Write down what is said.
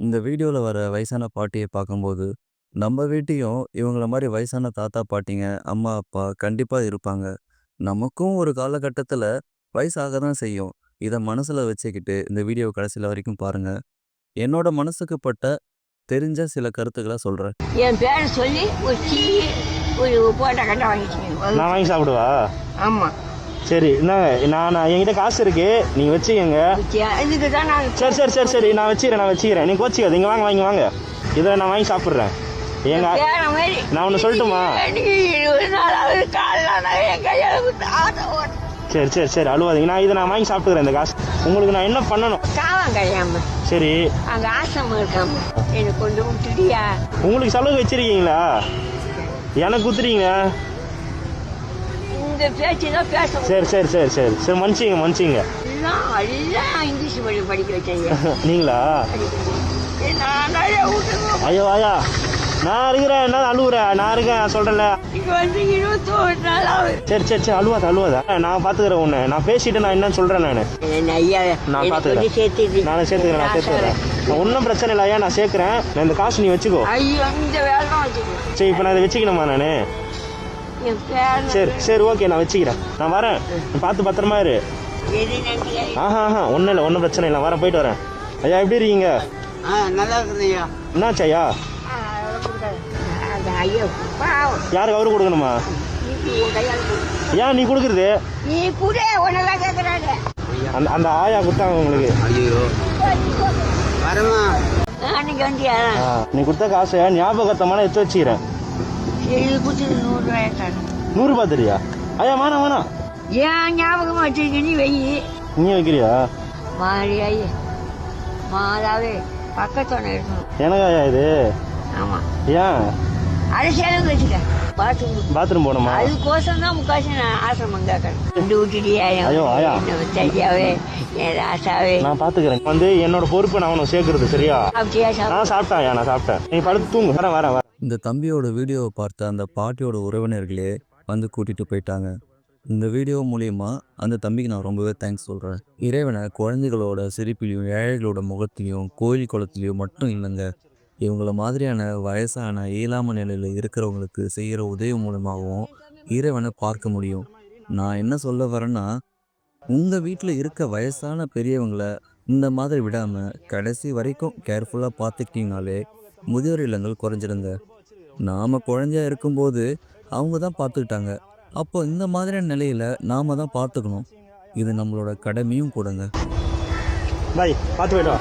இந்த வீடியோல வர வயசான பாட்டிய பார்க்கும்போது, நம்ம வீட்லயும் இவங்கள மாரி வயசான தாத்தா, பாட்டிங்க, அம்மா, அப்பா கண்டிப்பா இருப்பாங்க. நமக்கும் ஒரு காலகட்டத்தில வயசாக தான் செய்யும். இத மனசுல வச்சுக்கிட்டு இந்த வீடியோ கடைசில வரைக்கும் பாருங்க. என்னோட மனசுக்கு பட்ட தெரிஞ்ச சில கருத்துக்கள சொல்றேன். என் பேர சொல்லி ஒரு டீ, ஒரு போண்டா கண்டா வாங்கிட்டு நான் வாங்கி சாப்பிடுவா? ஆமா. சரி, இந்தாங்க. நான் என்கிட்ட காசு இருக்கு, நீங்க வச்சுக்கங்க. இதுக்கு தான் நான் சரி, நான் வச்சுக்கிறேன். நீங்க கோச்சிக்காது, இங்க வாங்க. இதை நான் வாங்கி சாப்பிட்றேன். ஏங்க நான் ஒன்று சொல்லட்டுமா? சரி, அழுவாதீங்க. நான் இதை வாங்கி சாப்பிட்டுக்கிறேன். இந்த காசு உங்களுக்கு நான் என்ன பண்ணணும்? சரி, அங்க ஆசிரமம் இருக்காம எனக்கு கொண்டு விட்டுடியா? உங்களுக்கு செலவு வச்சிருக்கீங்களா? எனக்கு குத்துறீங்க. இந்த பேச்சு தான் பேச. சரி, மன்னிச்சிங்க. எல்லாம் இங்கிலீஷ் மீடியம் படிக்க வச்சீங்க. நீங்களா? ஐயோ ஆயா, நான் இருக்கிறேன். என்ன அழுவுறேன்? நான் இருக்கேன், சொல்றேன்ல. இங்க வந்து 21 நாள் ஆகுது. சரி, அழுவாத. நான் பாத்துக்கிறேன் உன்னை. நான் பேசிட்டு நான் என்னன்னு சொல்றேன். நான் பாத்துக்கிறேன். நான் சேர்த்துக்கிறேன். ஒன்றும் பிரச்சனை இல்லை ஐயா, நான் சேர்க்கிறேன். நான் இந்த காசு நீ வச்சுக்கோ. ஐயோ, இந்த வேலை தான் வச்சுக்கோ. சரி, இப்போ நான் இதை வச்சுக்கணுமா? நானு சரி, ஓகே, நான் வச்சுக்கிறேன். நான் வரேன், பார்த்து பத்திரமா இரு. ஒன்றும் பிரச்சனை இல்லை. வரேன், போயிட்டு வரேன். ஐயா, எப்படி இருக்கீங்க? நல்லா இருக்குது ஐயா. என்னாச்சு ஐயா? யாருக்கு அவரு கொடுக்கணுமா? ஏன் நீ கொடுக்குறது? நீ கூட உன்னெல்லாம் கேட்கறாங்க. அந்த ஆயா கொடுத்தாங்க உங்களுக்கு. ஐயோ வரமா அன்னைக்கு வந்தியா? நீ கொடுத்த காசை ஞாபகத்தமான எடுத்து வச்சுக்கிறேன். 100 ரூபாய் தெரியா? ஐயா, வேணாம். ஏன் ஞாபகமா வச்சிருக்க? நீ வை. நீ வைக்கிறியா? மாறி ஐயா, மாதாவே பக்கத்தோட இருக்கணும். எனக்கு ஐயா இது? ஆமா. ஏன்? அரசியலும் வச்சுக்க. பாத்ரூம் போகணுமா? அதுக்கோசம் தான் முக்காசி நான் ஆசிரமம் கேட்கறேன். கொண்டு விட்டுட்டியா? ஐயோ ஆயா, சரியாவே என் ராசாவே. நான் பாத்துக்கிறேன். என்னோட பொறுப்பு நான் அவனை சேர்க்கறது. சரியா? நான் சாப்பிட்டேன். நீ படுத்து தூங்கு. வரேன். இந்த தம்பியோட வீடியோவை பார்த்த அந்த பாட்டியோட உறவினர்களே வந்து கூட்டிட்டு போயிட்டாங்க. இந்த வீடியோ மூலியமா அந்த தம்பிக்கு நான் ரொம்பவே தேங்க்ஸ் சொல்கிறேன். இறைவனை குழந்தைகளோட சிரிப்பிலையும் ஏழைகளோட முகத்திலையும் கோயில் குளத்திலையும் மட்டும் இல்லைங்க, இவங்கள மாதிரியான வயசான இயலாம நிலையில் இருக்கிறவங்களுக்கு செய்கிற உதவி மூலமாகவும் இறைவனை பார்க்க முடியும். நான் என்ன சொல்ல வரேன்னா, உங்கள் வீட்டில் இருக்க வயசான பெரியவங்களை இந்த மாதிரி விடாமல் கடைசி வரைக்கும் கேர்ஃபுல்லாக பார்த்துக்கிட்டீங்கனாலே முதியோர் இல்லங்கள் குறைஞ்சிருங்க. நாம் குழந்தையா இருக்கும்போது அவங்க தான் பார்த்துக்கிட்டாங்க. அப்போ இந்த மாதிரியான நிலையில் நாம் தான் பார்த்துக்கணும். இது நம்மளோட கடமையும் கூடங்க. பாய், பார்த்து போய்ட்டு வா.